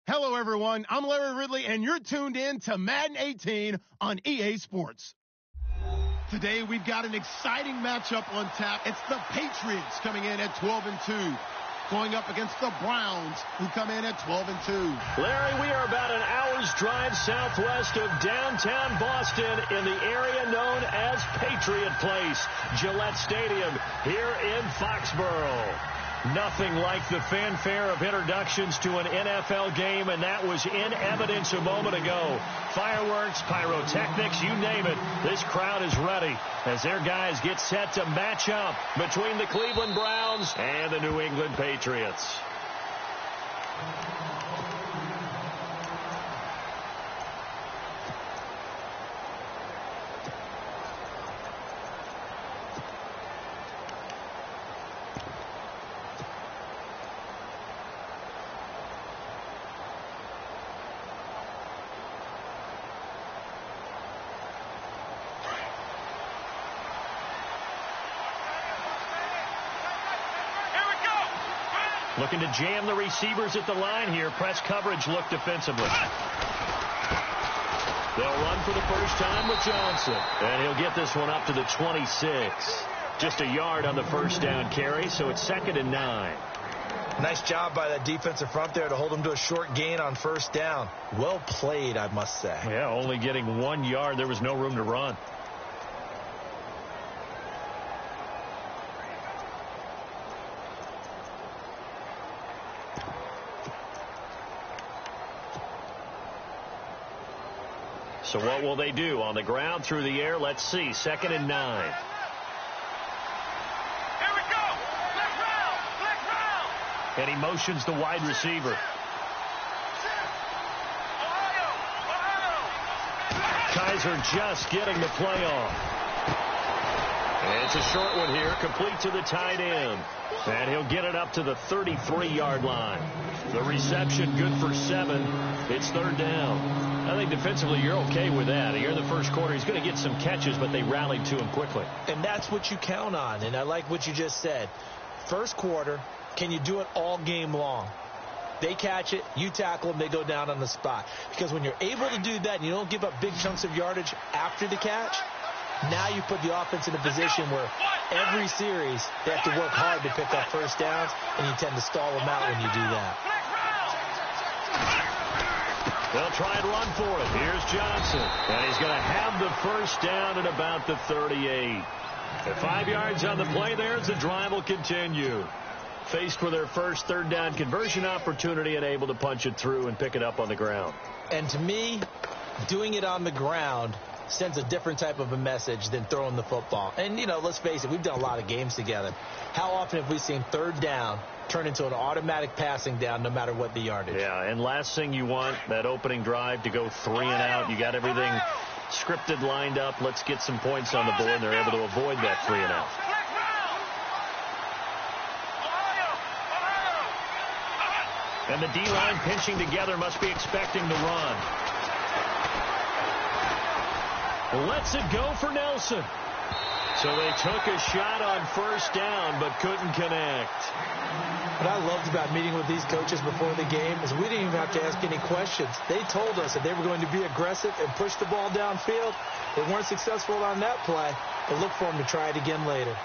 Hello, everyone. I'm Larry Ridley, and you're tuned in to Madden 18 on EA Sports. Today, we've got an exciting matchup on tap. It's the Patriots coming in at 12-2, going up against the Browns, who come in at 12-2. Larry, we are about an hour's drive southwest of downtown Boston in the area known as Patriot Place, Gillette Stadium, here in Foxborough. Nothing like the fanfare of introductions to an NFL game, and that was in evidence a moment ago. Fireworks, pyrotechnics, you name it. This crowd is ready as their guys get set to match up between the Cleveland Browns and the New England Patriots. Looking to jam the receivers at the line here. Press coverage look defensively. They'll run for the first time with Johnson. And he'll get this one up to the 26. Just a yard on the first down carry, so it's 2nd and 9. Nice job by that defensive front there to hold him to a short gain on first down. Well played, I must say. Yeah, only getting 1 yard. There was no room to run. So what will they do? On the ground, through the air, let's see. 2nd and 9. Here we go. Black round. And he motions the wide receiver. Kaiser just getting the play off. And it's a short one here, complete to the tight end. And he'll get it up to the 33-yard line. The reception good for 7. It's 3rd down. I think defensively you're okay with that. Here in the first quarter, he's going to get some catches, but they rallied to him quickly. And that's what you count on, and I like what you just said. First quarter, can you do it all game long? They catch it, you tackle them, they go down on the spot. Because when you're able to do that and you don't give up big chunks of yardage after the catch, now you put the offense in a position where every series they have to work hard to pick up first downs, and you tend to stall them out when you do that. They'll try and run for it. Here's Johnson. And he's going to have the first down at about the 38. At 5 yards on the play there as the drive will continue. Faced with their first 3rd down conversion opportunity and able to punch it through and pick it up on the ground. And to me, doing it on the ground sends a different type of a message than throwing the football. And, you know, let's face it, we've done a lot of games together. How often have we seen 3rd down turn into an automatic passing down no matter what the yardage? Yeah, and last thing you want, that opening drive to go 3 and out. You got everything scripted, lined up. Let's get some points on the board, and they're able to avoid that 3 and out. And the D-line pinching together, must be expecting the run. Lets it go for Nelson. So they took a shot on first down, but couldn't connect. What I loved about meeting with these coaches before the game is we didn't even have to ask any questions. They told us that they were going to be aggressive and push the ball downfield. They weren't successful on that play, but look for them to try it again later.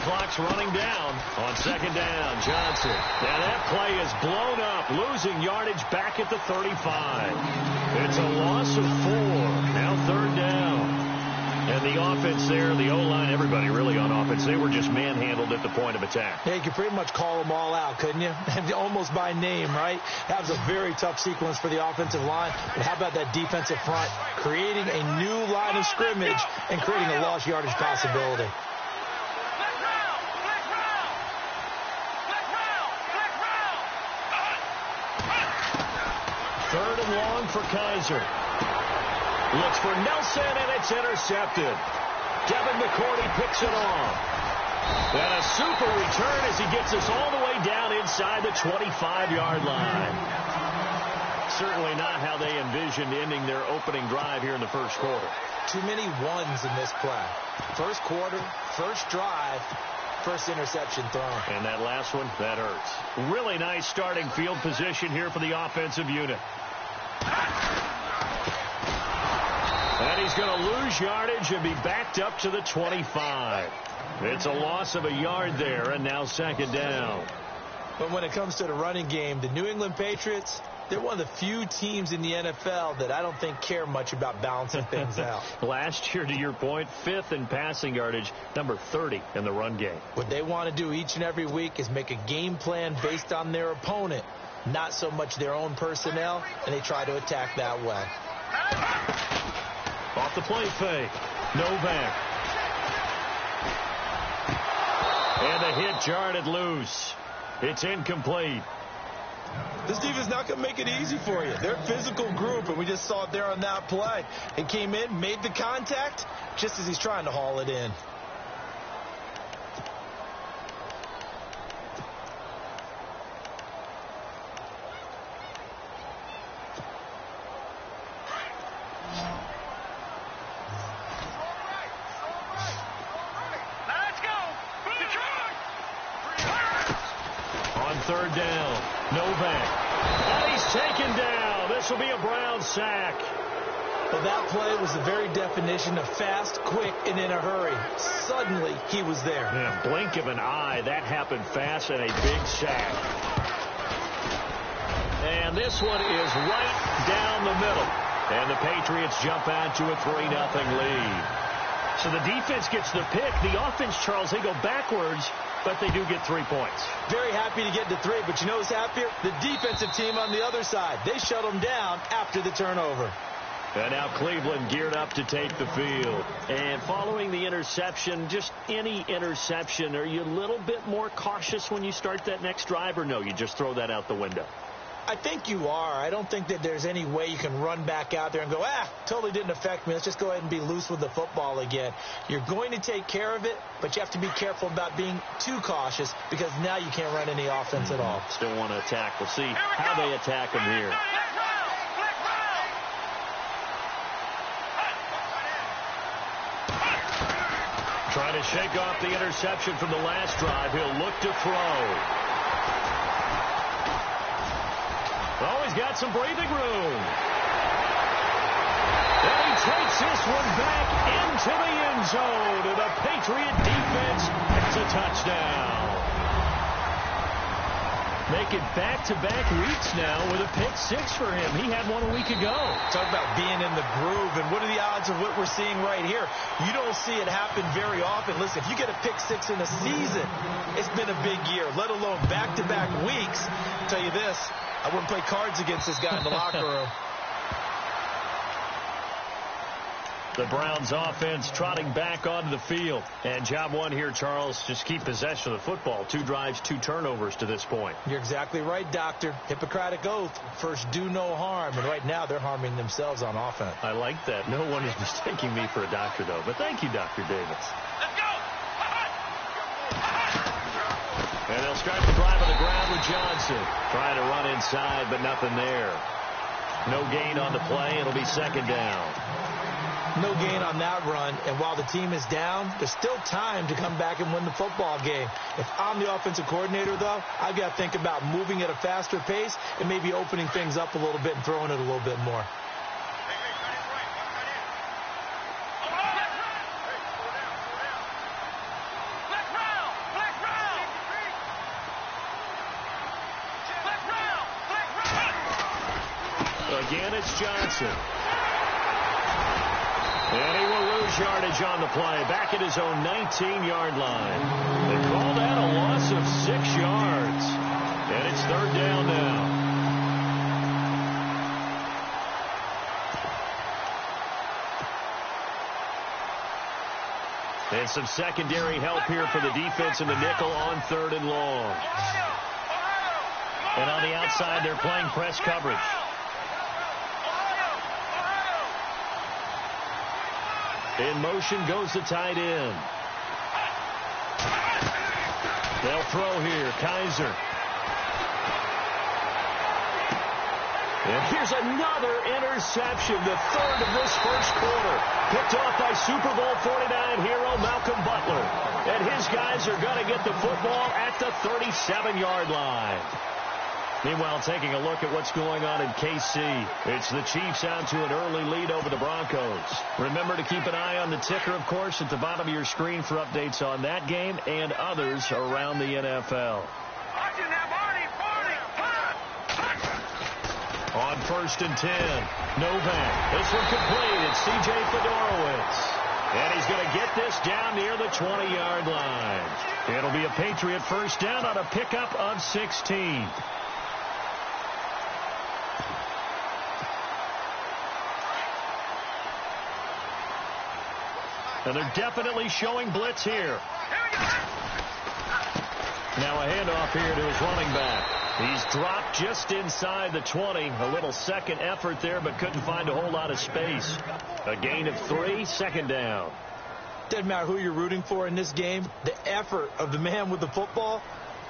Clock's running down on 2nd down. Johnson. And that play is blown up, losing yardage back at the 35. It's a loss of 4. Now 3rd down. And the offense there, the O-line, everybody really on offense, they were just manhandled at the point of attack. Yeah, you could pretty much call them all out, couldn't you? Almost by name, right? That was a very tough sequence for the offensive line. But how about that defensive front creating a new line of scrimmage and creating a lost yardage possibility? Third and long for Kaiser. Looks for Nelson, and it's intercepted. Devin McCourty picks it off. And a super return as he gets us all the way down inside the 25-yard line. Certainly not how they envisioned ending their opening drive here in the first quarter. Too many ones in this play. First quarter, first drive, first interception thrown. And that last one, that hurts. Really nice starting field position here for the offensive unit. And he's going to lose yardage and be backed up to the 25. It's a loss of a yard there, and now second down. But when it comes to the running game, the New England Patriots, they're one of the few teams in the NFL that I don't think care much about balancing things out. Last year, to your point, 5th in passing yardage, number 30 in the run game. What they want to do each and every week is make a game plan based on their opponent, not so much their own personnel, and they try to attack that way. Off the play fake. Novak. And the hit jarred loose. It's incomplete. This defense is not going to make it easy for you. They're a physical group, and we just saw it there on that play. It came in, made the contact, just as he's trying to haul it in. Third down. Novak. And he's taken down. This will be a Brown sack. Well, that play was the very definition of fast, quick, and in a hurry. Suddenly, he was there. Yeah, blink of an eye. That happened fast and a big sack. And this one is right down the middle. And the Patriots jump out to a 3-0 lead. So the defense gets the pick. The offense, Charles, they go backwards, but they do get 3 points. Very happy to get to 3, but you know who's happier? The defensive team on the other side. They shut them down after the turnover. And now Cleveland geared up to take the field. And following the interception, just any interception, are you a little bit more cautious when you start that next drive, or no, you just throw that out the window? I think you are. I don't think that there's any way you can run back out there and go, totally didn't affect me. Let's just go ahead and be loose with the football again. You're going to take care of it, but you have to be careful about being too cautious because now you can't run any offense at all. Still want to attack. We'll see how they attack them here. Trying to shake off the interception from the last drive. He'll look to throw. Oh, he's got some breathing room. And he takes this one back into the end zone. And the Patriot defense has a touchdown. Making back-to-back weeks now with a pick 6 for him. He had one a week ago. Talk about being in the groove, and what are the odds of what we're seeing right here? You don't see it happen very often. Listen, if you get a pick 6 in a season, it's been a big year, let alone back-to-back weeks. I'll tell you this, I wouldn't play cards against this guy in the locker room. The Browns offense trotting back onto the field. And job one here, Charles, just keep possession of the football. 2 drives, 2 turnovers to this point. You're exactly right, Doctor. Hippocratic oath. First, do no harm. And right now, they're harming themselves on offense. I like that. No one is mistaking me for a doctor, though. But thank you, Dr. Davis. Let's go! And they'll start the drive on the ground with Johnson. Trying to run inside, but nothing there. No gain on the play. It'll be second down. No gain on that run, and while the team is down, there's still time to come back and win the football game. If I'm the offensive coordinator, though, I've got to think about moving at a faster pace and maybe opening things up a little bit and throwing it a little bit more. Again, it's Johnson. And he will lose yardage on the play. Back at his own 19-yard line. They call that a loss of 6 yards. And it's third down now. And some secondary help here for the defense in the nickel on 3rd and long. And on the outside, they're playing press coverage. In motion goes the tight end. They'll throw here. Kaiser. And here's another interception, the third of this first quarter. Picked off by Super Bowl 49 hero Malcolm Butler. And his guys are going to get the football at the 37-yard line. Meanwhile, taking a look at what's going on in KC. It's the Chiefs out to an early lead over the Broncos. Remember to keep an eye on the ticker, of course, at the bottom of your screen for updates on that game and others around the NFL. On 1st and 10, Novak. This one complete. It's C.J. Fedorowicz. And he's going to get this down near the 20-yard line. It'll be a Patriot first down on a pickup of 16. And they're definitely showing blitz here. Now a handoff here to his running back. He's dropped just inside the 20. A little second effort there, but couldn't find a whole lot of space. A gain of 3, second down. Doesn't matter who you're rooting for in this game. The effort of the man with the football,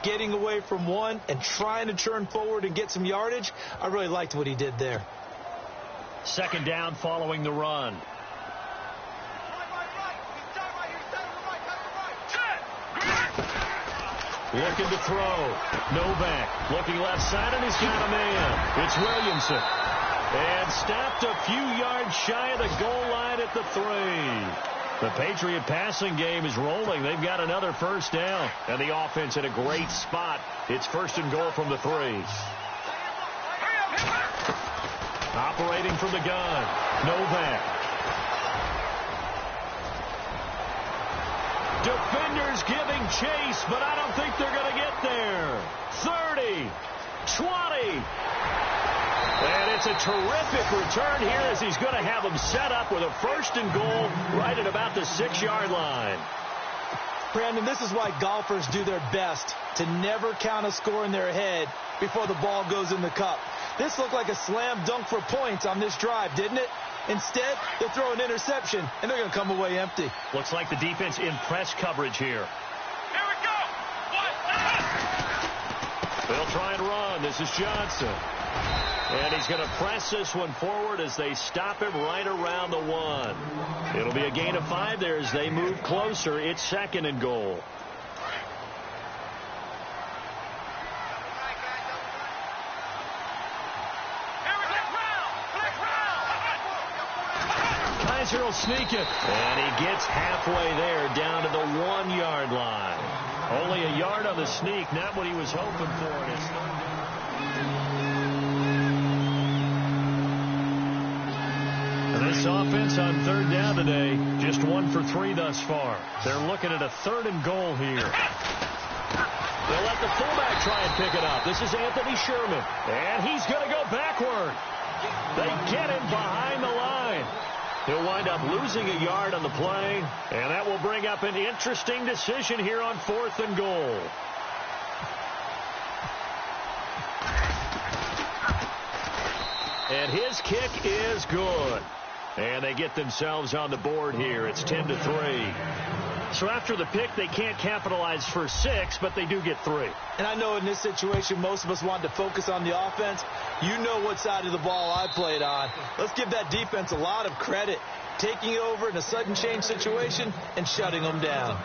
getting away from one and trying to turn forward and get some yardage. I really liked what he did there. Second down following the run. Looking to throw. Novak looking left side, and he's got a man. It's Williamson. And stopped a few yards shy of the goal line at the 3. The Patriot passing game is rolling. They've got another first down. And the offense in a great spot. It's 1st and goal from the 3. Operating from the gun. Novak. Defenders giving chase, but I don't think they're going to get there. 30, 20. And it's a terrific return here as he's going to have them set up with a 1st and goal right at about the 6-yard line. Brandon, this is why golfers do their best to never count a score in their head before the ball goes in the cup. This looked like a slam dunk for points on this drive, didn't it? Instead, they throw an interception, and they're going to come away empty. Looks like the defense in press coverage here. Here we go. They'll try and run. This is Johnson. And he's going to press this one forward as they stop him right around the 1. It'll be a gain of 5 there as they move closer. It's 2nd and goal. Kaiser will sneak it. And he gets halfway there down to the 1-yard line. Only a yard on the sneak, not what he was hoping for. This offense on 3rd down today, just 1 for 3 thus far. They're looking at a 3rd and goal here. They'll let the fullback try and pick it up. This is Anthony Sherman. And he's going to go backward. They get him behind the line. He'll wind up losing a yard on the play, and that will bring up an interesting decision here on 4th and goal. And his kick is good. And they get themselves on the board here. It's 10-3. So after the pick, they can't capitalize for 6, but they do get 3. And I know in this situation, most of us wanted to focus on the offense. You know what side of the ball I played on. Let's give that defense a lot of credit, taking it over in a sudden change situation and shutting them down.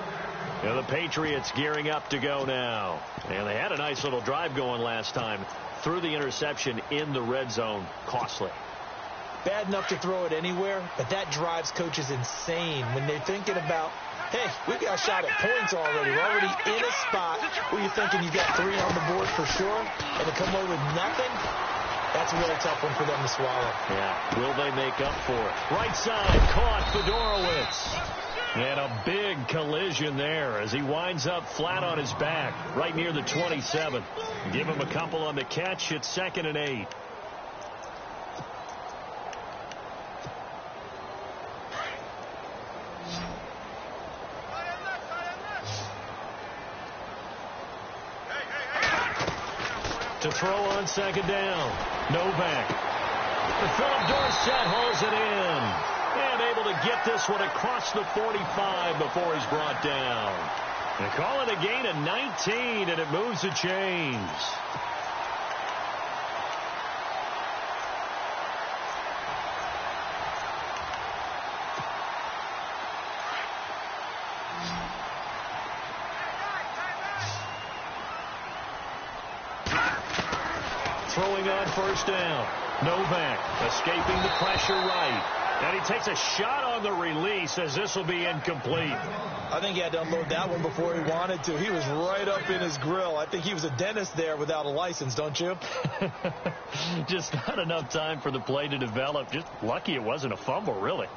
And the Patriots gearing up to go now. And they had a nice little drive going last time. Threw the interception in the red zone. Costly. Bad enough to throw it anywhere, but that drives coaches insane when they're thinking about, hey, we've got a shot at points already. We're already in a spot where you're thinking you got 3 on the board for sure, and to come away with nothing, that's a really tough one for them to swallow. Yeah, will they make up for it? Right side, caught Fedorowicz. And a big collision there as he winds up flat on his back, right near the 27. Give him a couple on the catch. It's 2nd and 8. To throw on 2nd down. Novak. Philip Dorsett hauls it in. Graham able to get this one across the 45 before he's brought down. They call it a gain of 19, and it moves the chains. Throwing on first down. Novak escaping the pressure right. And he takes a shot on the release as this will be incomplete. I think he had to unload that one before he wanted to. He was right up in his grill. I think he was a dentist there without a license, don't you? Just not enough time for the play to develop. Just lucky it wasn't a fumble, really.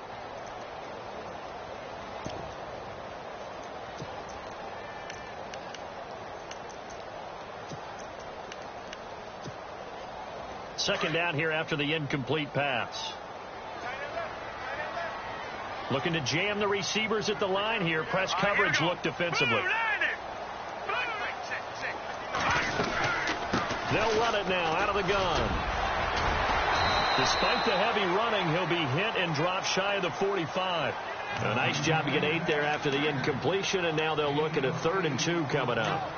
Second down here after the incomplete pass. Looking to jam the receivers at the line here. Press coverage look defensively. They'll run it now out of the gun. Despite the heavy running, he'll be hit and drop shy of the 45. A nice job to get 8 there after the incompletion, and now they'll look at a 3rd and 2 coming up.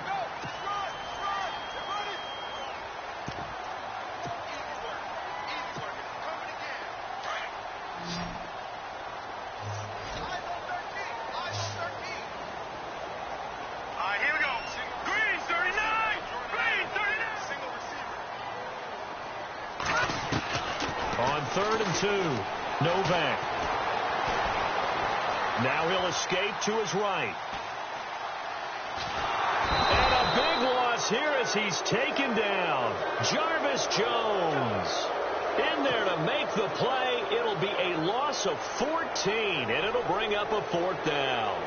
On 3rd and 2, Novak. Now he'll escape to his right. And a big loss here as he's taken down. Jarvis Jones in there to make the play. It'll be a loss of 14, and it'll bring up a 4th down.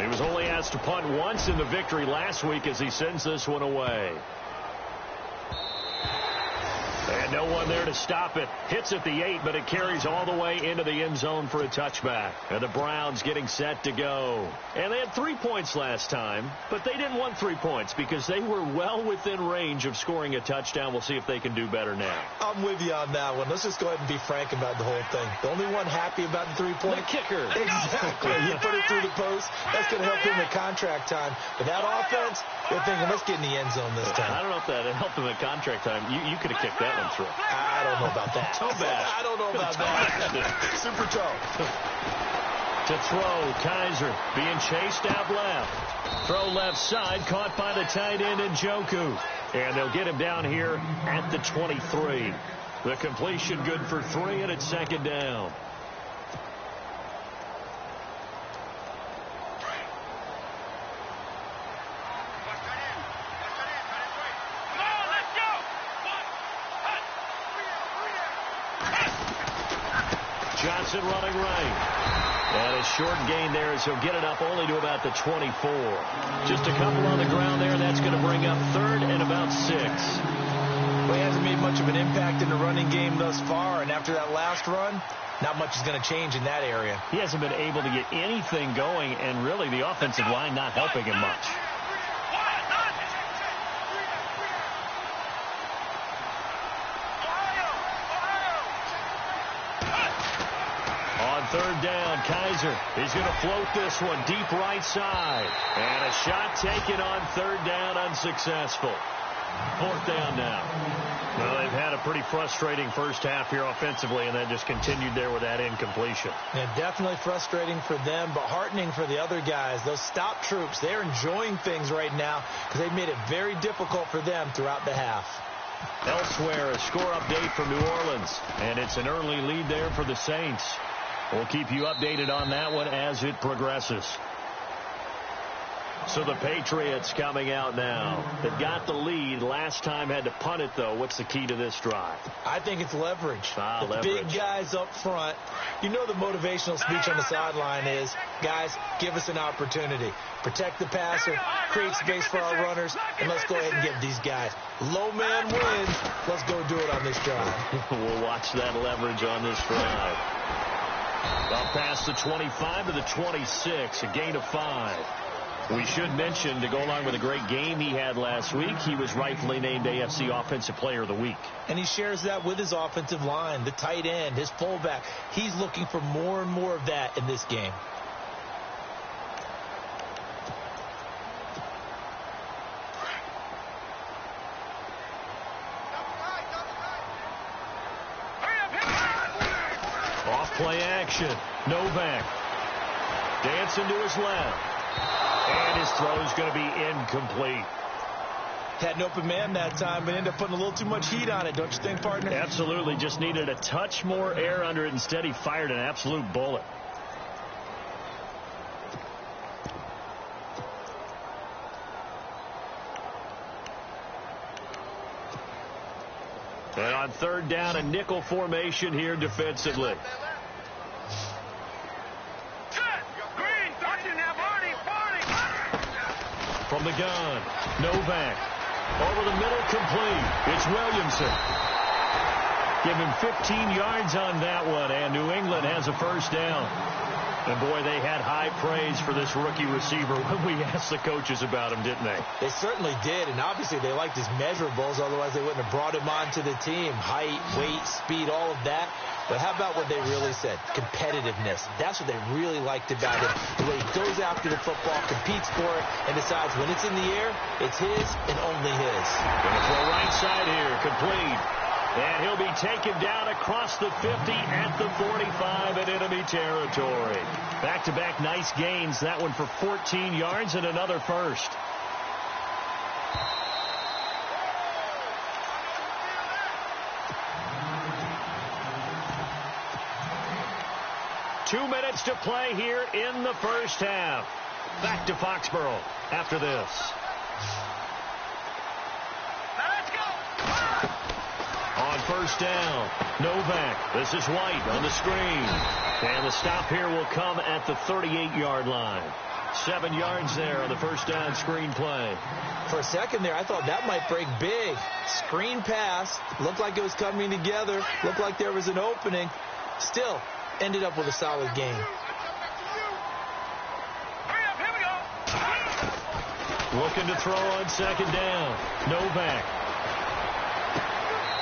He was only asked to punt once in the victory last week as he sends this one away. And no one there to stop it. Hits at the 8, but it carries all the way into the end zone for a touchback. And the Browns getting set to go. And they had 3 points last time, but they didn't want 3 points because they were well within range of scoring a touchdown. We'll see if they can do better now. I'm with you on that one. Let's just go ahead and be frank about the whole thing. The only one happy about the 3-point? The kicker. Exactly. You put it through the post. That's going to help him at contract time. But that offense, they're thinking, let's get in the end zone this time. I don't know if that helped him at contract time. You could have kicked that one through. I don't know about that. Toe bad. I don't know about that. Super toe. To throw, Kaiser being chased out left. Throw left side, caught by the tight end Njoku. And they'll get him down here at the 23. The completion good for 3, and it's 2nd down. Johnson running right. And a short gain there as he'll get it up only to about the 24. Just a couple on the ground there, and that's going to bring up 3rd and about 6. Well, he hasn't made much of an impact in the running game thus far, and after that last run, not much is going to change in that area. He hasn't been able to get anything going, and really the offensive line not helping him much. On 3rd down, Kaiser. He's going to float this one deep right side. And a shot taken on 3rd down, unsuccessful. 4th down now. Well, they've had a pretty frustrating first half here offensively, and then just continued there with that incompletion. Yeah, definitely frustrating for them, but heartening for the other guys. Those stop troops, they're enjoying things right now because they've made it very difficult for them throughout the half. Elsewhere, a score update from New Orleans, and it's an early lead there for the Saints. We'll keep you updated on that one as it progresses. So the Patriots coming out now. They've got the lead. Last time had to punt it, though. What's the key to this drive? I think it's leverage. The Leverage. big guys up front. You know the motivational speech on the sideline is, guys, give us an opportunity. Protect the passer, create space for our runners, and let's go ahead and give these guys. Low man wins. Let's go do it on this drive. We'll watch that leverage on this drive. Up past the 25 to the 26, a gain of 5. We should mention, to go along with a great game he had last week, he was rightfully named AFC Offensive Player of the Week. And he shares that with his offensive line, the tight end, his fullback. He's looking for more and more of that in this game. Off-play action. Novak dancing to his left. And his throw is going to be incomplete. Had an open man that time, but ended up putting a little too much heat on it, don't you think, partner? Absolutely. Just needed a touch more air under it. Instead, he fired an absolute bullet. And on third down, a nickel formation here defensively. From the gun, Novak. Over the middle, complete. It's Williamson. Give him 15 yards on that one, and New England has a first down. And, boy, they had high praise for this rookie receiver when we asked the coaches about him, didn't they? They certainly did, and obviously they liked his measurables. Otherwise, they wouldn't have brought him onto the team. Height, weight, speed, all of that. But how about what they really said? Competitiveness. That's what they really liked about him. The way he goes after the football, competes for it, and decides when it's in the air, it's his and only his. Going to throw right side here, complete. And he'll be taken down across the 50 at the 45 in enemy territory. Back-to-back nice gains. That one for 14 yards and another first. Two minutes to play here in the first half. Back to Foxborough after this. On first down, Novak. This is White on the screen. And the stop here will come at the 38-yard line. 7 yards there on the first down screen play. For a second there, I thought that might break big. Screen pass. Looked like it was coming together. Looked like there was an opening. Still, ended up with a solid game. Looking to throw on second down. Novak.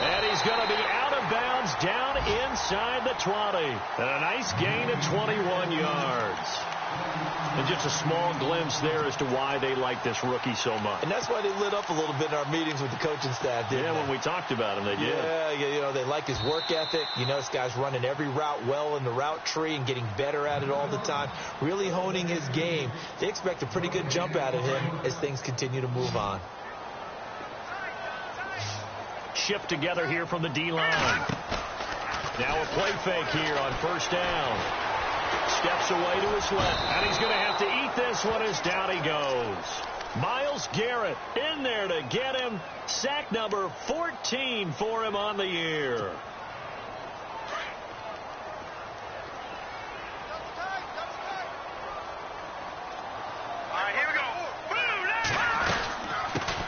And he's going to be out of bounds down inside the 20. And a nice gain of 21 yards. And just a small glimpse there as to why they like this rookie so much. And that's why they lit up a little bit in our meetings with the coaching staff, didn't they? When we talked about him, they did. Yeah, they like his work ethic. You know, this guy's running every route well in the route tree and getting better at it all the time. Really honing his game. They expect a pretty good jump out of him as things continue to move on. Shift together here from the D-line. Now a play fake here on first down. Steps away to his left, and he's going to have to eat this one as down he goes. Myles Garrett in there to get him. Sack number 14 for him on the year. All right, here we go.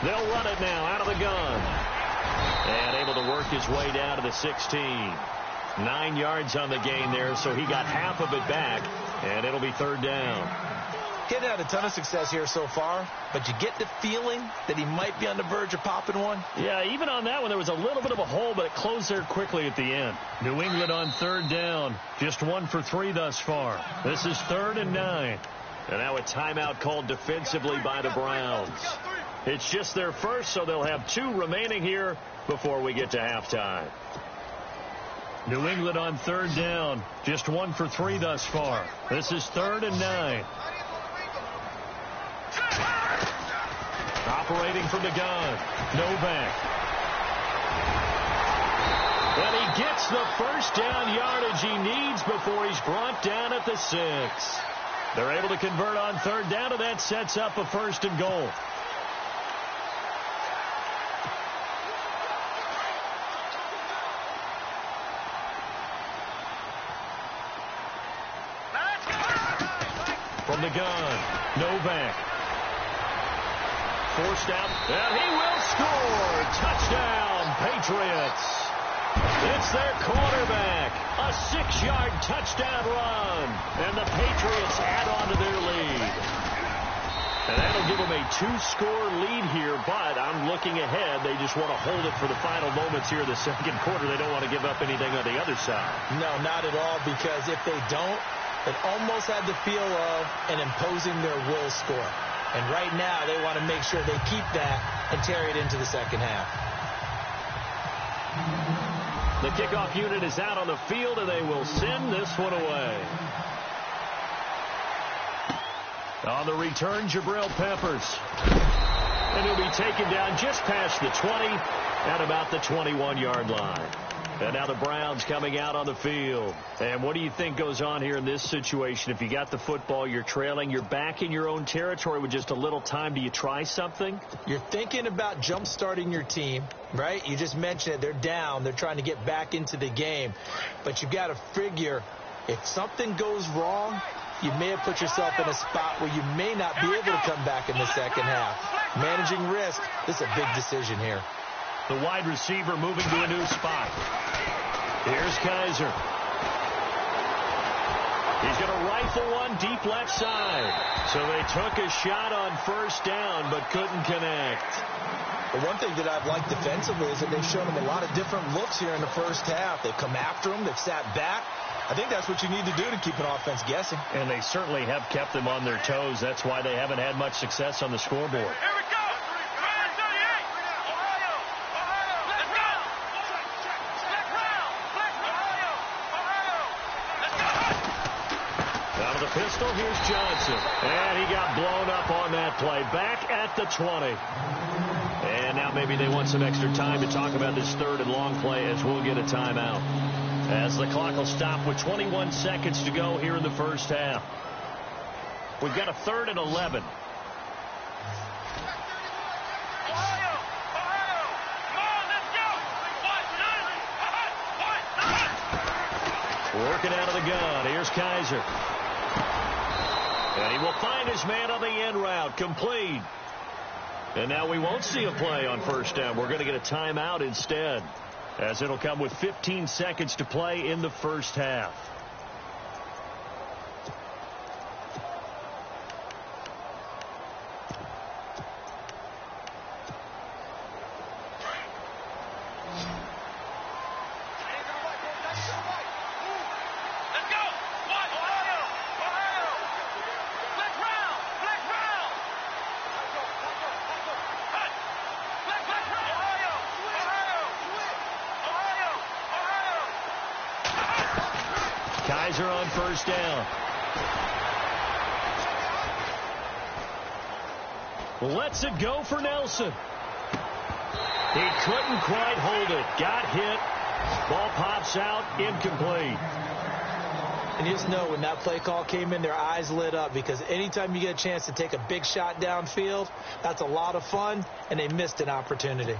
They'll run it now out of the gun. And able to work his way down to the 16. 9 yards on the gain there, so he got half of it back, and it'll be third down. He hasn't had a ton of success here so far, but you get the feeling that he might be on the verge of popping one. Yeah, even on that one, there was a little bit of a hole, but it closed there quickly at the end. New England on third down, just 1 for 3 thus far. This is 3rd and 9. And now a timeout called defensively by the Browns. It's just their first, so they'll have 2 remaining here before we get to halftime. New England on third down, just 1 for 3 thus far. This is 3rd and 9. Operating from the gun, Novak. And he gets the first down yardage he needs before he's brought down at the 6. They're able to convert on third down, and that sets up a 1st and goal. From the gun, Novak. Forced out, and he will score. Touchdown, Patriots. It's their quarterback. A 6-yard touchdown run. And the Patriots add on to their lead. And that'll give them a 2-score lead here, but I'm looking ahead. They just want to hold it for the final moments here in the second quarter. They don't want to give up anything on the other side. No, not at all, because if they don't, it almost had the feel of an imposing their will score. And right now, they want to make sure they keep that and carry it into the second half. The kickoff unit is out on the field, and they will send this one away. On the return, Jabril Peppers. And he'll be taken down just past the 20 at about the 21-yard line. And now the Browns coming out on the field. And what do you think goes on here in this situation? If you got the football, you're trailing, you're back in your own territory with just a little time. Do you try something? You're thinking about jump-starting your team, right? You just mentioned it. They're down. They're trying to get back into the game. But you've got to figure if something goes wrong, you may have put yourself in a spot where you may not be able to come back in the second half. Managing risk, this is a big decision here. The wide receiver moving to a new spot. Here's Kaiser. He's going to rifle one deep left side. So they took a shot on first down but couldn't connect. The one thing that I've liked defensively is that they've shown them a lot of different looks here in the first half. They've come after them. They've sat back. I think that's what you need to do to keep an offense guessing. And they certainly have kept them on their toes. That's why they haven't had much success on the scoreboard. Here we go. Out of the pistol, here's Johnson. And he got blown up on that play. Back at the 20. And now maybe they want some extra time to talk about this third and long play as we'll get a timeout. As the clock will stop with 21 seconds to go here in the first half. We've got a 3rd and 11. Working out of the gun. Here's Kaiser. And he will find his man on the end route. Complete. And now we won't see a play on first down. We're going to get a timeout instead, as it'll come with 15 seconds to play in the first half. Kaiser on first down. Lets it go for Nelson. He couldn't quite hold it. Got hit. Ball pops out. Incomplete. And you just know when that play call came in, their eyes lit up, because anytime you get a chance to take a big shot downfield, that's a lot of fun, and they missed an opportunity.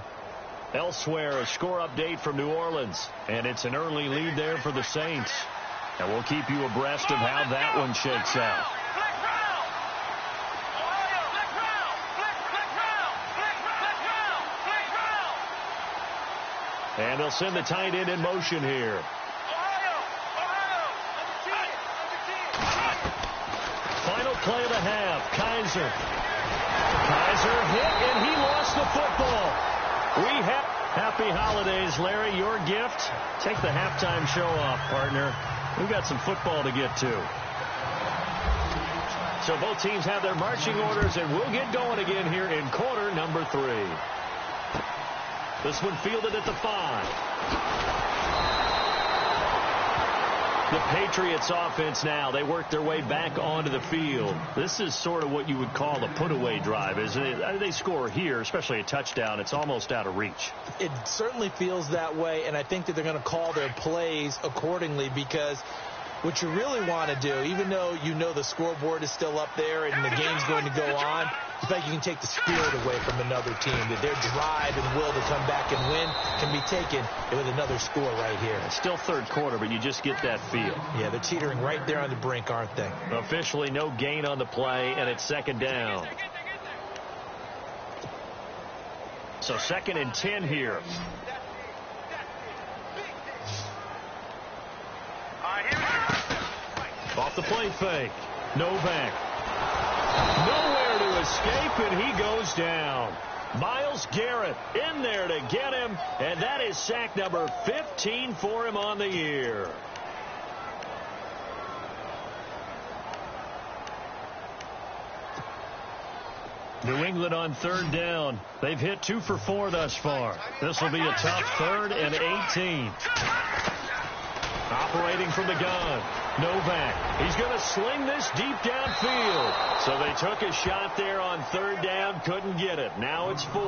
Elsewhere, a score update from New Orleans, and it's an early lead there for the Saints. And we'll keep you abreast of how that one shakes out. And they'll send the tight end in motion here. Final play of the half. Kaiser hit, and he lost the football. We have happy holidays, Larry. Your gift? Take the halftime show off, partner. We've got some football to get to. So both teams have their marching orders, and we'll get going again here in quarter number 3. This one fielded at the 5. The Patriots offense now, they work their way back onto the field. This is sort of what you would call a put-away drive, isn't it? They score here, especially a touchdown. It's almost out of reach. It certainly feels that way, and I think that they're going to call their plays accordingly, because what you really want to do, even though you know the scoreboard is still up there and the game's going to go on, it's like you can take the spirit away from another team, that their drive and will to come back and win can be taken with another score right here. It's still third quarter, but you just get that feel. Yeah, they're teetering right there on the brink, aren't they? Officially no gain on the play, and it's second down. So 2nd and 10 here. Off the play fake. Novak. Nowhere to escape, and he goes down. Myles Garrett in there to get him, and that is sack number 15 for him on the year. New England on third down. They've hit 2 for 4 thus far. This will be a tough 3rd and 18. Operating from the gun. Novak. He's going to sling this deep downfield. So they took a shot there on 3rd down. Couldn't get it. Now it's 4.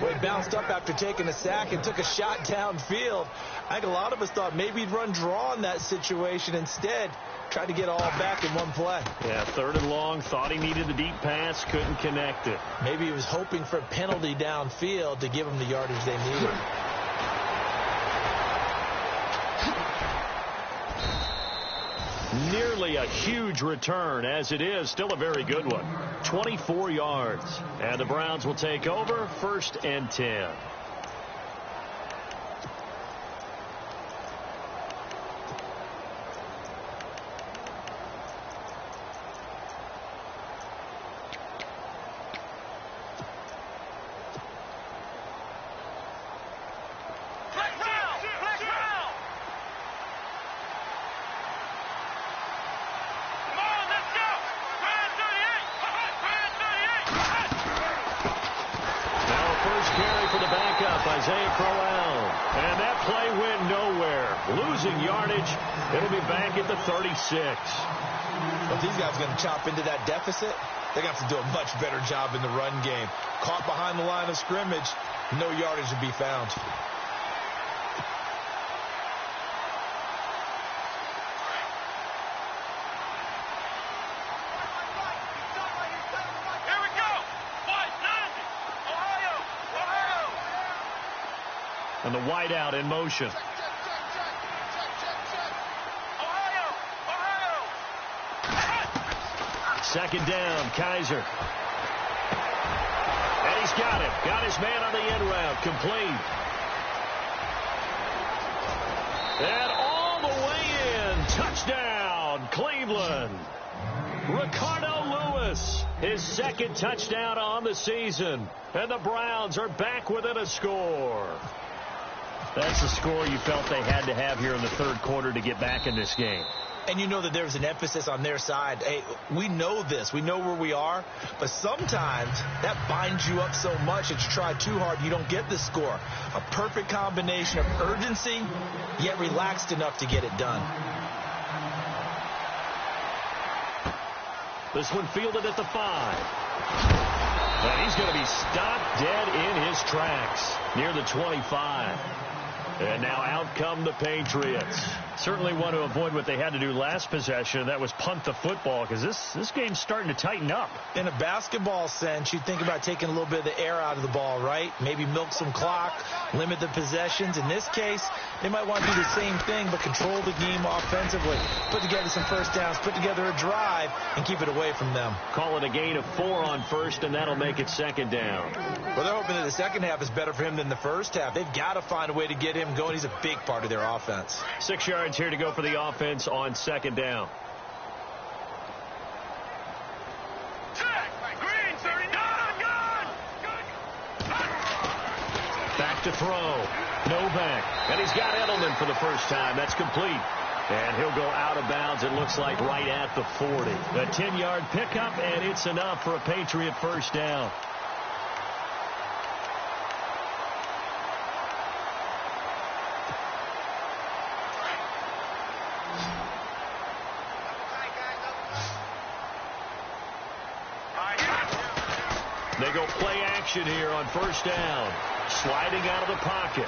Well, he bounced up after taking a sack and took a shot downfield. I think a lot of us thought maybe he'd run draw in that situation. Instead, tried to get all back in one play. Yeah, 3rd and long. Thought he needed the deep pass. Couldn't connect it. Maybe he was hoping for a penalty downfield to give him the yardage they needed. Nearly a huge return, as it is still a very good one. 24 yards. And the Browns will take over 1st and 10. Isaiah Crowell. And that play went nowhere. Losing yardage. It'll be back at the 36. If these guys are going to chop into that deficit, they're going to have to do a much better job in the run game. Caught behind the line of scrimmage, no yardage to be found. And the wideout in motion. Ohio! 2nd down, Kaiser. And he's got it. Got his man on the end route. Complete. And all the way in. Touchdown, Cleveland. Ricardo Lewis, his 2nd touchdown on the season. And the Browns are back within a score. That's the score you felt they had to have here in the 3rd quarter to get back in this game. And you know that there's an emphasis on their side. Hey, we know this. We know where we are. But sometimes that binds you up so much that you try too hard, you don't get the score. A perfect combination of urgency, yet relaxed enough to get it done. This one fielded at the 5. And he's going to be stopped dead in his tracks near the 25. And now out come the Patriots. Certainly want to avoid what they had to do last possession. That was punt the football, because this game's starting to tighten up. In a basketball sense, you think about taking a little bit of the air out of the ball, right? Maybe milk some clock, limit the possessions. In this case, they might want to do the same thing, but control the game offensively. Put together some first downs, put together a drive, and keep it away from them. Call it a gain of 4 on 1st, and that'll make it 2nd down. Well, they're hoping that the second half is better for him than the first half. They've got to find a way to get him going. He's a big part of their offense. 6 yards here to go for the offense on 2nd down. Back to throw. Novak. And he's got Edelman for the first time. That's complete. And he'll go out of bounds, it looks like, right at the 40. A 10-yard pickup, and it's enough for a Patriot first down. They go play action here on 1st down. Sliding out of the pocket.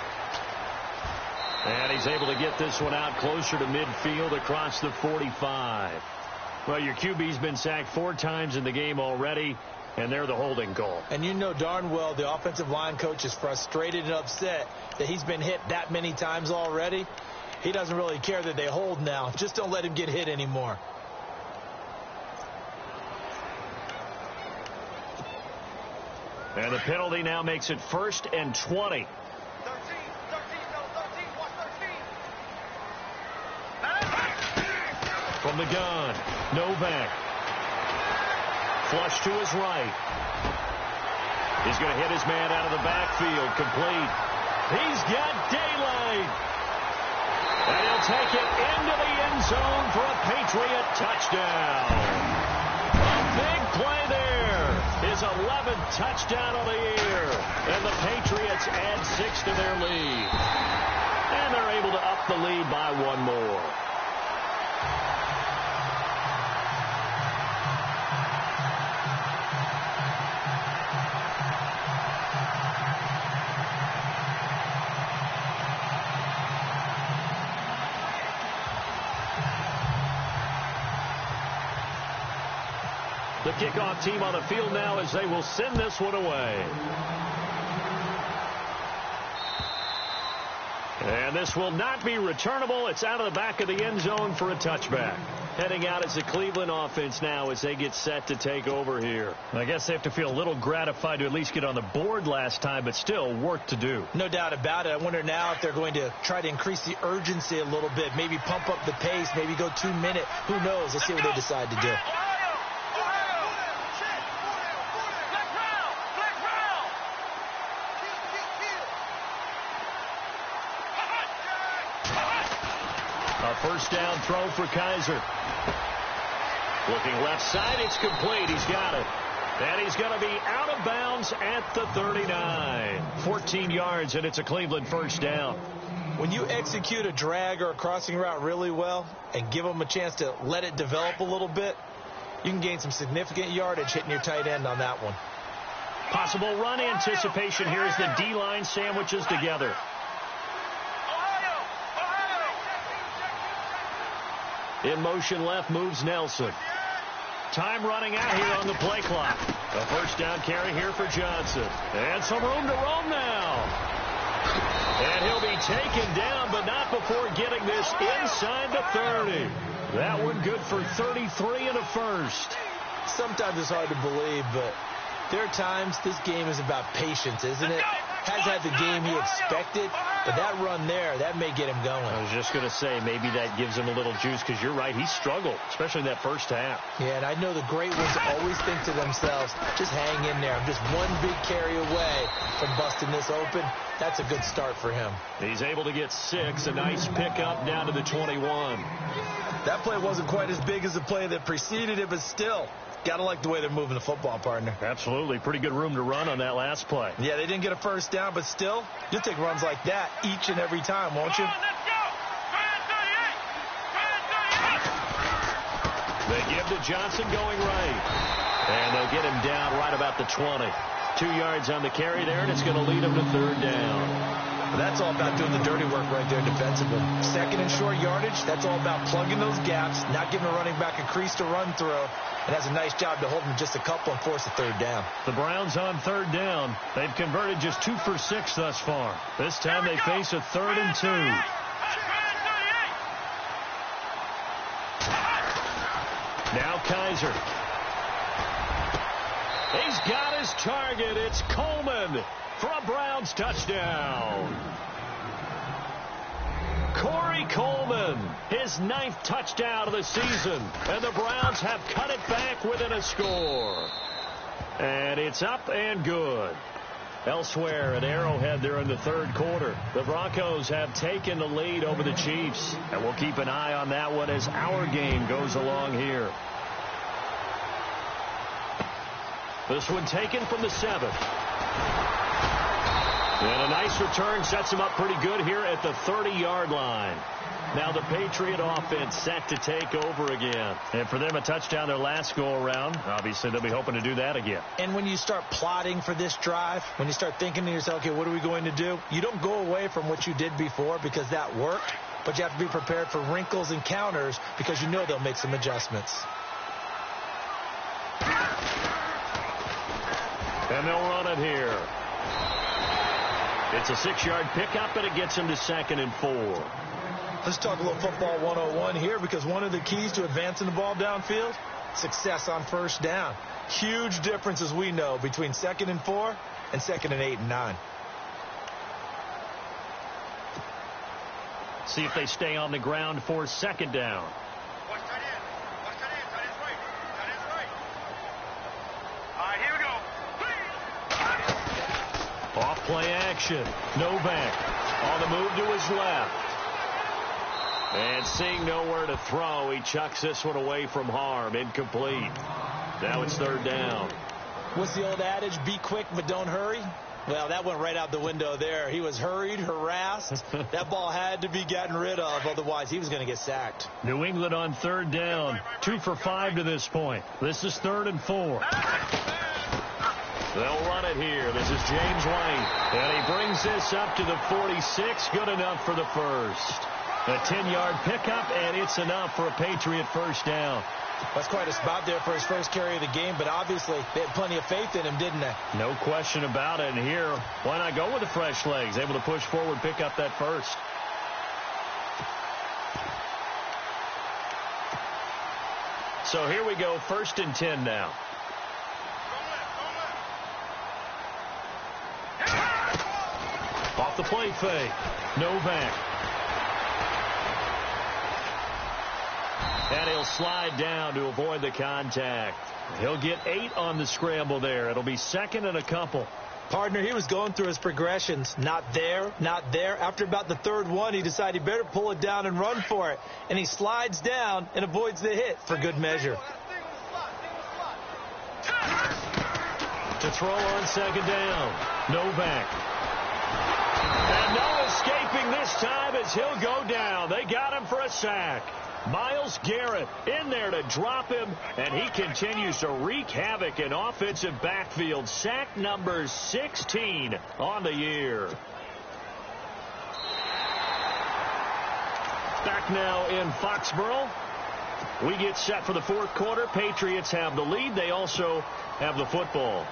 And he's able to get this one out closer to midfield across the 45. Well, your QB's been sacked 4 times in the game already, and they're the holding call. And you know darn well the offensive line coach is frustrated and upset that he's been hit that many times already. He doesn't really care that they hold now. Just don't let him get hit anymore. And the penalty now makes it 1st and 20. From the gun, Novak. Flush to his right. He's going to hit his man out of the backfield. Complete. He's got daylight. And he'll take it into the end zone for a Patriot touchdown. A big play there. His 11th touchdown of the year. And the Patriots add 6 to their lead. And they're able to up the lead by 1 more. The kickoff team on the field now as they will send this one away. And this will not be returnable. It's out of the back of the end zone for a touchback. Heading out is the Cleveland offense now as they get set to take over here. I guess they have to feel a little gratified to at least get on the board last time, but still work to do. No doubt about it. I wonder now if they're going to try to increase the urgency a little bit, maybe pump up the pace, maybe go 2 minute. Who knows? Let's see what they decide to do. A first down throw for Kaiser. Looking left side, it's complete. He's got it. And he's going to be out of bounds at the 39. 14 yards, and it's a Cleveland first down. When you execute a drag or a crossing route really well and give them a chance to let it develop a little bit, you can gain some significant yardage hitting your tight end on that one. Possible run anticipation here as the D-line sandwiches together. In motion left moves Nelson. Time running out here on the play clock. A first down carry here for Johnson. And some room to roam now. And he'll be taken down, but not before getting this inside the 30. That one good for 33 and a first. Sometimes it's hard to believe, but there are times this game is about patience, isn't it? Has had the game he expected, but that run there, that may get him going. I was just going to say, maybe that gives him a little juice, because you're right, he struggled, especially in that first half. Yeah, and I know the great ones always think to themselves, just hang in there. I'm just one big carry away from busting this open. That's a good start for him. He's able to get 6, a nice pickup down to the 21. That play wasn't quite as big as the play that preceded it, but still, gotta like the way they're moving the football, partner. Absolutely. Pretty good room to run on that last play. Yeah, they didn't get a first down, but still, you'll take runs like that each and every time, won't you? They give to Johnson going right. And they'll get him down right about the 20. 2 yards on the carry there, and it's going to lead him to third down. That's all about doing the dirty work right there defensively. Second and short yardage, that's all about plugging those gaps, not giving a running back a crease to run through. It has a nice job to hold him just a couple and force a third down. The Browns on third down. They've converted just 2 for 6 thus far. This time they face a 3rd and 2. Now Kaiser. He's got his target. It's Coleman for a Browns touchdown. Corey Coleman, his 9th touchdown of the season. And the Browns have cut it back within a score. And it's up and good. Elsewhere at Arrowhead, they're in the third quarter. The Broncos have taken the lead over the Chiefs. And we'll keep an eye on that one as our game goes along here. This one taken from the 7th. And a nice return sets him up pretty good here at the 30-yard line. Now the Patriot offense set to take over again. And for them, a touchdown their last go-around. Obviously, they'll be hoping to do that again. And when you start plotting for this drive, when you start thinking to yourself, okay, what are we going to do? You don't go away from what you did before because that worked. But you have to be prepared for wrinkles and counters because you know they'll make some adjustments. And they'll run it here. It's a 6-yard pickup, and it gets him to 2nd and 4. Let's talk a little football 101 here, because one of the keys to advancing the ball downfield, success on first down. Huge difference, as we know, between 2nd and 4 and 2nd and 8 and 9. See if they stay on the ground for 2nd down. Play action. Novak on the move to his left. And seeing nowhere to throw, he chucks this one away from harm. Incomplete. Now it's third down. What's the old adage? Be quick, but don't hurry. Well, that went right out the window there. He was hurried, harassed. That ball had to be gotten rid of. Otherwise, he was going to get sacked. New England on third down. 2 for 5 to this point. This is 3rd and 4. They'll run it here. This is James White. And he brings this up to the 46. Good enough for the first. A 10-yard pickup, and it's enough for a Patriot first down. That's quite a spot there for his first carry of the game, but obviously they had plenty of faith in him, didn't they? No question about it. And here, why not go with the fresh legs? Able to push forward, pick up that first. So here we go, 1st and 10 now. Off the play fake. Novak. And he'll slide down to avoid the contact. He'll get 8 on the scramble there. It'll be 2nd and a couple. Partner, he was going through his progressions. Not there, not there. After about the 3rd one, he decided he better pull it down and run for it. And he slides down and avoids the hit for good measure. To throw on 2nd down. Novak. And no escaping this time as he'll go down. They got him for a sack. Myles Garrett in there to drop him, and he continues to wreak havoc in offensive backfield. Sack number 16 on the year. Back now in Foxborough. We get set for the 4th quarter. Patriots have the lead. They also have the football.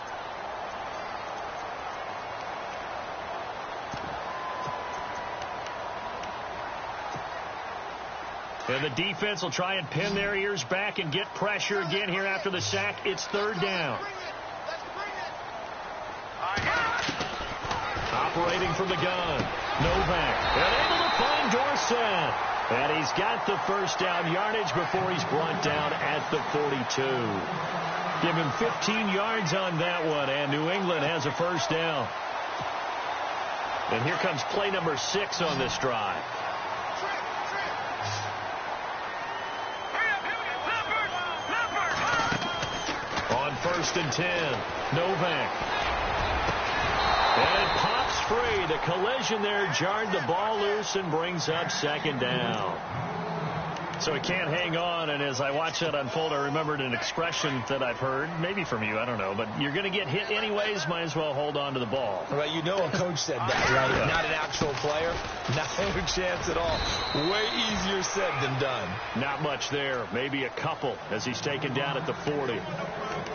And the defense will try and pin their ears back and get pressure again here after the sack. It's 3rd down. Operating from the gun. Novak. And able to find Dorsett. And he's got the first down yardage before he's brought down at the 42. Give him 15 yards on that one. And New England has a first down. And here comes play number 6 on this drive. On 1st and 10, Novak. And it pops free. The collision there jarred the ball loose and brings up 2nd down. So he can't hang on, and as I watch that unfold, I remembered an expression that I've heard, maybe from you, I don't know, but you're going to get hit anyways, might as well hold on to the ball. Right, you know a coach said that, right? Yeah. Not an actual player, not a chance at all. Way easier said than done. Not much there, maybe a couple as he's taken down at the 40.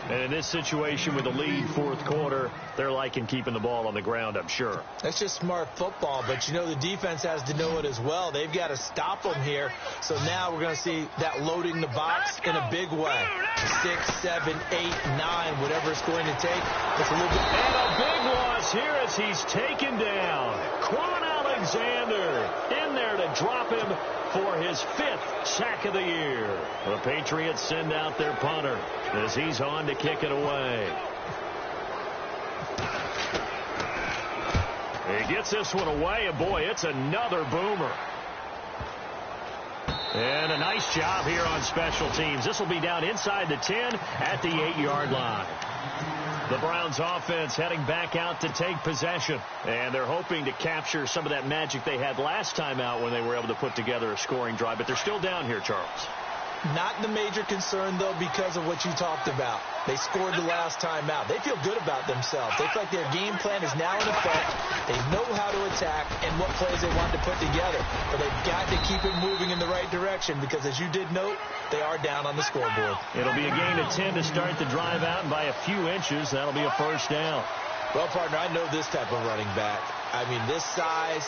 And in this situation with the lead 4th quarter, they're liking keeping the ball on the ground, I'm sure. That's just smart football, but you know the defense has to know it as well. They've got to stop them here. So now we're going to see that loading the box in a big way. 6, 7, 8, 9, whatever it's going to take. It's a little bit. And a big loss here as he's taken down. Quan Alexander in there to drop him for his 5th sack of the year. The Patriots send out their punter as he's on to kick it away. He gets this one away, and boy, it's another boomer. And a nice job here on special teams. This will be down inside the 10 at the 8-yard line. The Browns offense heading back out to take possession. And they're hoping to capture some of that magic they had last time out when they were able to put together a scoring drive. But they're still down here, Charles. Not the major concern, though, because of what you talked about. They scored the last time out. They feel good about themselves. They feel like their game plan is now in effect. They know how to attack and what plays they want to put together. But they've got to keep it moving in the right direction because, as you did note, they are down on the scoreboard. It'll be a gain of 10 to start the drive out, and by a few inches, that'll be a first down. Well, partner, I know this type of running back. I mean, this size,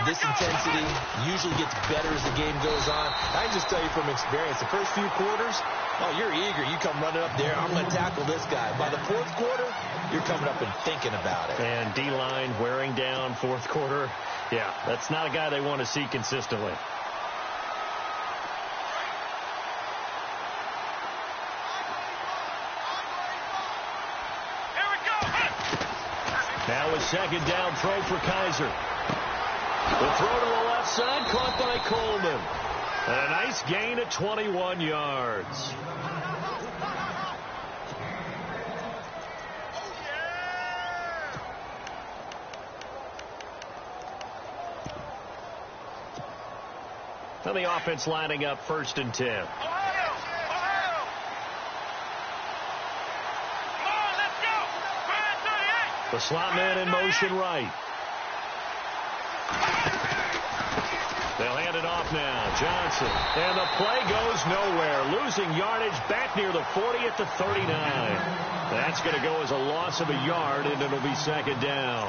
this intensity usually gets better as the game goes on. I can just tell you from experience, the first few quarters, oh, you're eager. You come running up there. I'm going to tackle this guy. By the 4th quarter, you're coming up and thinking about it. And D-line wearing down 4th quarter. Yeah, that's not a guy they want to see consistently. Now a second down throw for Kaiser. The throw to the left side, caught by Coleman. And a nice gain at 21 yards. And the offense lining up 1st and 10. The slot man in motion right. They'll hand it off now. Johnson. And the play goes nowhere. Losing yardage back near the 40 at the 39. That's going to go as a loss of a yard, and it'll be 2nd down.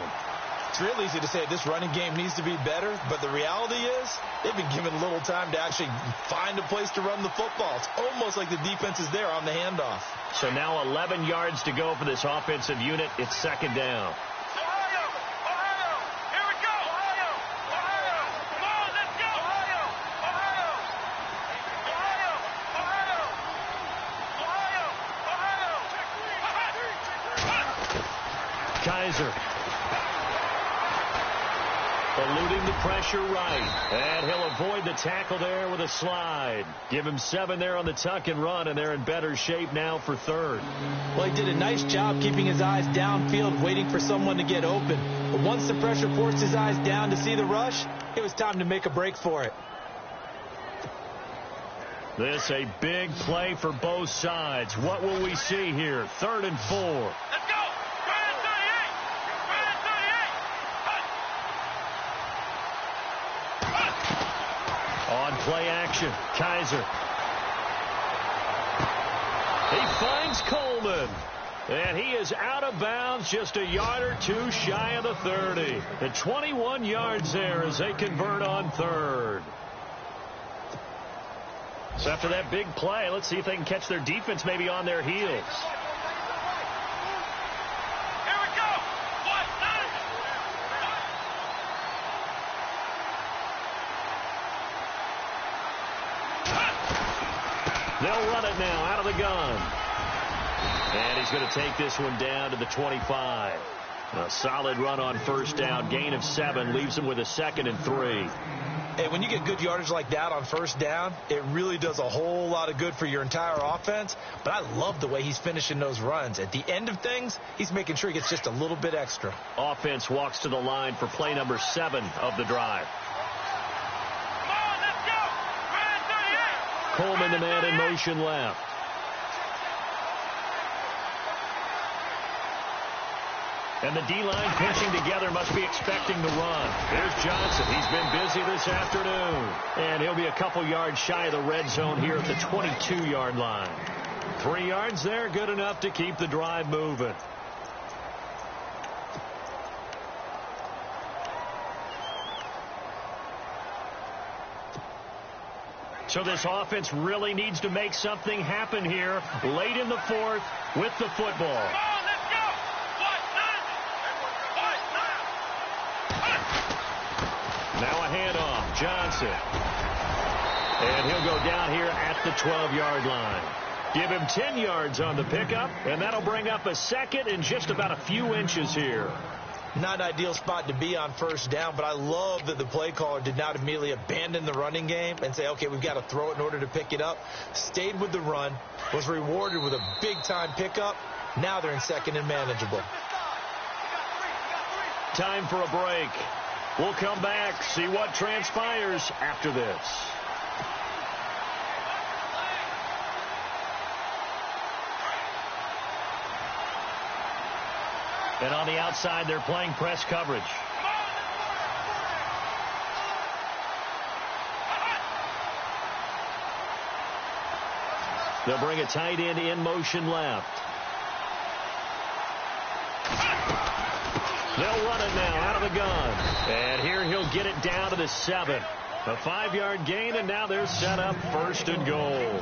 It's real easy to say this running game needs to be better, but the reality is they've been given little time to actually find a place to run the football. It's almost like the defense is there on the handoff. So now 11 yards to go for this offensive unit. It's 2nd down. Kaiser. Eluding the pressure right. And he'll avoid the tackle there with a slide. Give him 7 there on the tuck and run, and they're in better shape now for 3rd. Well, he did a nice job keeping his eyes downfield, waiting for someone to get open. But once the pressure forced his eyes down to see the rush, it was time to make a break for it. This a big play for both sides. What will we see here? 3rd and 4. On play action, Kaiser. He finds Coleman. And he is out of bounds, just a yard or two shy of the 30. And 21 yards there as they convert on 3rd. So after that big play, let's see if they can catch their defense maybe on their heels. They'll run it now out of the gun. And he's going to take this one down to the 25. A solid run on 1st down. Gain of 7 leaves him with a 2nd and 3. Hey, when you get good yardage like that on 1st down, it really does a whole lot of good for your entire offense. But I love the way he's finishing those runs. At the end of things, he's making sure he gets just a little bit extra. Offense walks to the line for play number 7 of the drive. Coleman, the man in motion left. And the D-line pinching together, must be expecting the run. There's Johnson. He's been busy this afternoon. And he'll be a couple yards shy of the red zone here at the 22-yard line. 3 yards there, good enough to keep the drive moving. So this offense really needs to make something happen here late in the 4th with the football. Now a handoff, Johnson. And he'll go down here at the 12-yard line. Give him 10 yards on the pickup, and that'll bring up a 2nd and just about a few inches here. Not an ideal spot to be on 1st down, but I love that the play caller did not immediately abandon the running game and say, okay, we've got to throw it in order to pick it up. Stayed with the run, was rewarded with a big-time pickup. Now they're in 2nd and manageable. Time for a break. We'll come back, see what transpires after this. And on the outside, they're playing press coverage. They'll bring a tight end in motion left. They'll run it now out of the gun. And here he'll get it down to the 7. A 5-yard gain, and now they're set up 1st and goal.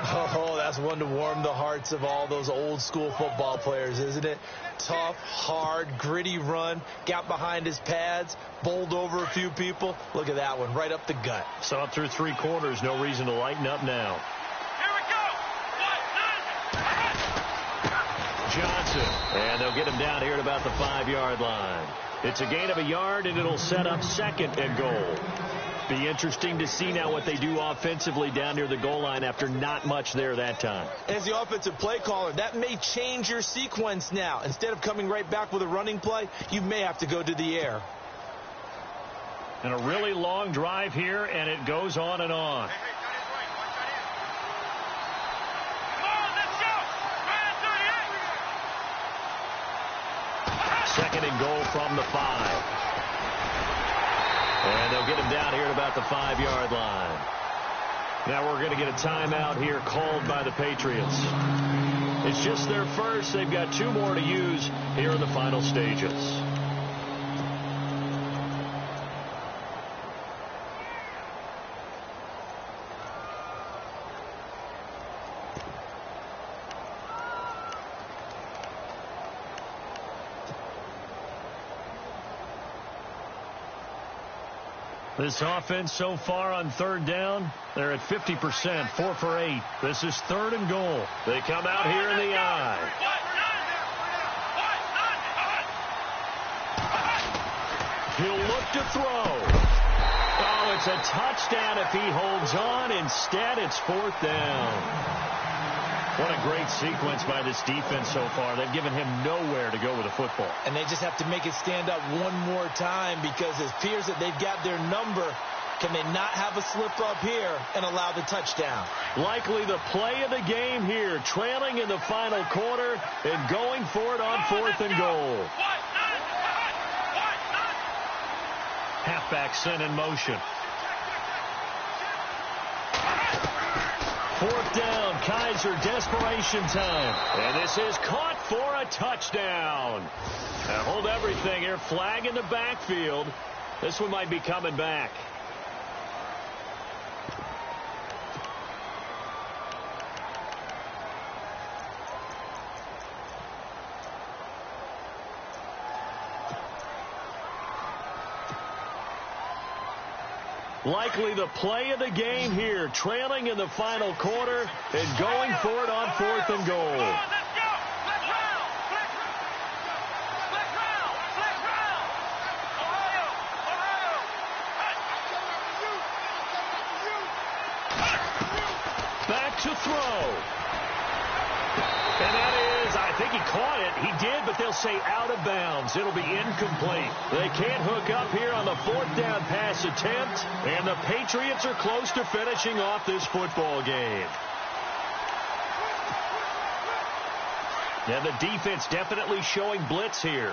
Oh, that's one to warm the hearts of all those old school football players, isn't it? Tough, hard, gritty run. Got behind his pads, bowled over a few people. Look at that one, right up the gut. So up through 3 quarters, no reason to lighten up now. Here we go. Johnson. And they'll get him down here at about the 5-yard line. It's a gain of a yard, and it'll set up 2nd and goal. Be interesting to see now what they do offensively down near the goal line after not much there that time. As the offensive play caller, that may change your sequence now. Instead of coming right back with a running play, you may have to go to the air. And a really long drive here, and it goes on and on. Second and goal from the 5. And they'll get him down here at about the 5-yard line. Now we're going to get a timeout here called by the Patriots. It's just their first. They've got 2 more to use here in the final stages. This offense so far on 3rd down, they're at 50%, 4 for 8. This is 3rd and goal. They come out here in the I. He'll look to throw. Oh, it's a touchdown if he holds on. Instead, it's 4th down. What a great sequence by this defense so far. They've given him nowhere to go with the football. And they just have to make it stand up one more time because it appears that they've got their number. Can they not have a slip up here and allow the touchdown? Likely the play of the game here, trailing in the final quarter and going for it on 4th and goal. Halfback sent in motion. 4th down, Kaiser, desperation time. And this is caught for a touchdown. Now hold everything here. Flag in the backfield. This one might be coming back. Likely the play of the game here, trailing in the final quarter and going for it on 4th and goal. Back to throw. And that is, I think he caught it. He did, but they'll say out of bounds. It'll be incomplete. They can't hook up here on the 4th down pass attempt, and the Patriots are close to finishing off this football game. And the defense definitely showing blitz here.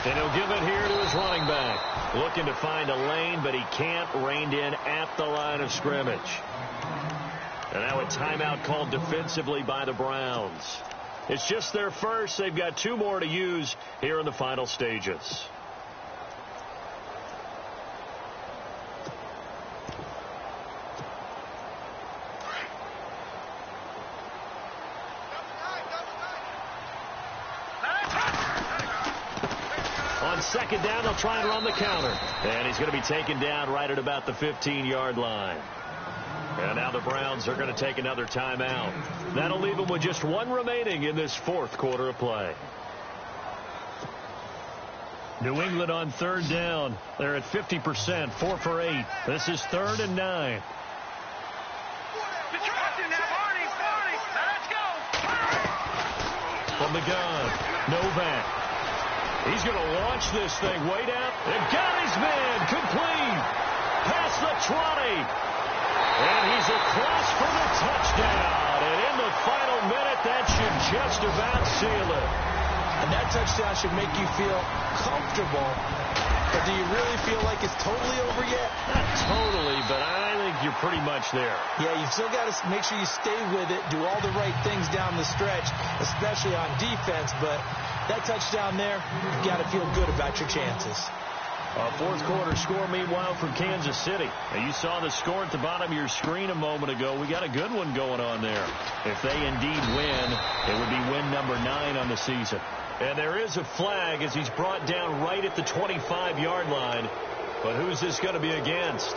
And he'll give it here to his running back. Looking to find a lane, but he can't. Reined in at the line of scrimmage. And now a timeout called defensively by the Browns. It's just their first. They've got 2 more to use here in the final stages. On 2nd down, they'll try and run the counter. And he's going to be taken down right at about the 15-yard line. And now the Browns are going to take another timeout. That'll leave them with just 1 remaining in this 4th quarter of play. New England on 3rd down. They're at 50%, 4 for 8. This is 3rd and 9. From the gun, Novak. He's going to launch this thing way down. And got his man complete. Past the 20. And he's across for the touchdown. And in the final minute, that should just about seal it. And that touchdown should make you feel comfortable. But do you really feel like it's totally over yet? Not totally, but I think you're pretty much there. Yeah, you've still got to make sure you stay with it, do all the right things down the stretch, especially on defense. But that touchdown there, you've got to feel good about your chances. A 4th quarter score, meanwhile, from Kansas City. Now, you saw the score at the bottom of your screen a moment ago. We got a good one going on there. If they indeed win, it would be win number 9 on the season. And there is a flag as he's brought down right at the 25-yard line. But who's this going to be against?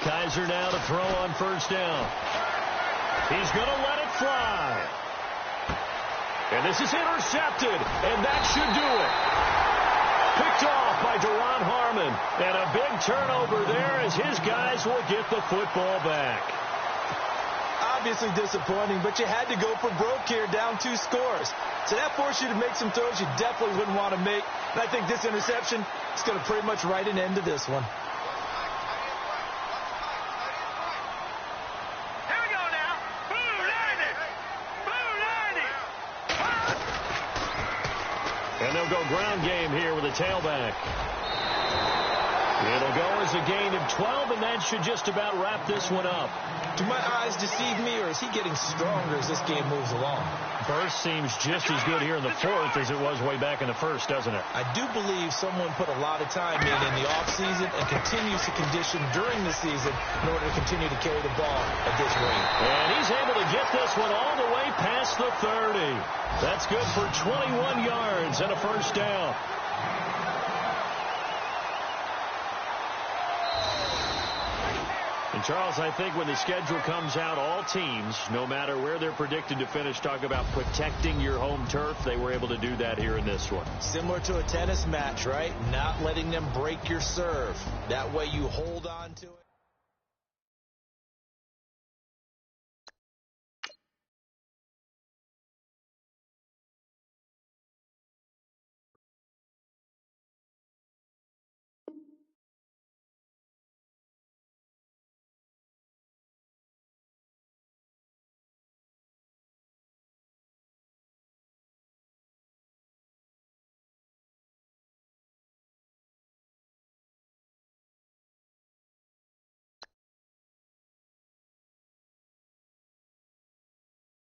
Kaiser now to throw on first down. He's going to let it fly. And this is intercepted, and that should do it. Picked off by Duron Harmon. And a big turnover there as his guys will get the football back. Obviously disappointing, but you had to go for broke here, down 2 scores. So that forced you to make some throws you definitely wouldn't want to make. And I think this interception is going to pretty much write an end to this one. Here we go now. Boo, 90. Boo, 90. And they'll go ground game here with a tailback. It'll go as a gain of 12, and that should just about wrap this one up. Do my eyes deceive me, or is he getting stronger as this game moves along? Burst seems just as good here in the fourth as it was way back in the first, doesn't it? I do believe someone put a lot of time in the offseason and continues to condition during the season in order to continue to carry the ball at this rate. And he's able to get this one all the way past the 30. That's good for 21 yards and a first down. And, Charles, I think when the schedule comes out, all teams, no matter where they're predicted to finish, talk about protecting your home turf. They were able to do that here in this one. Similar to a tennis match, right? Not letting them break your serve. That way you hold on to it.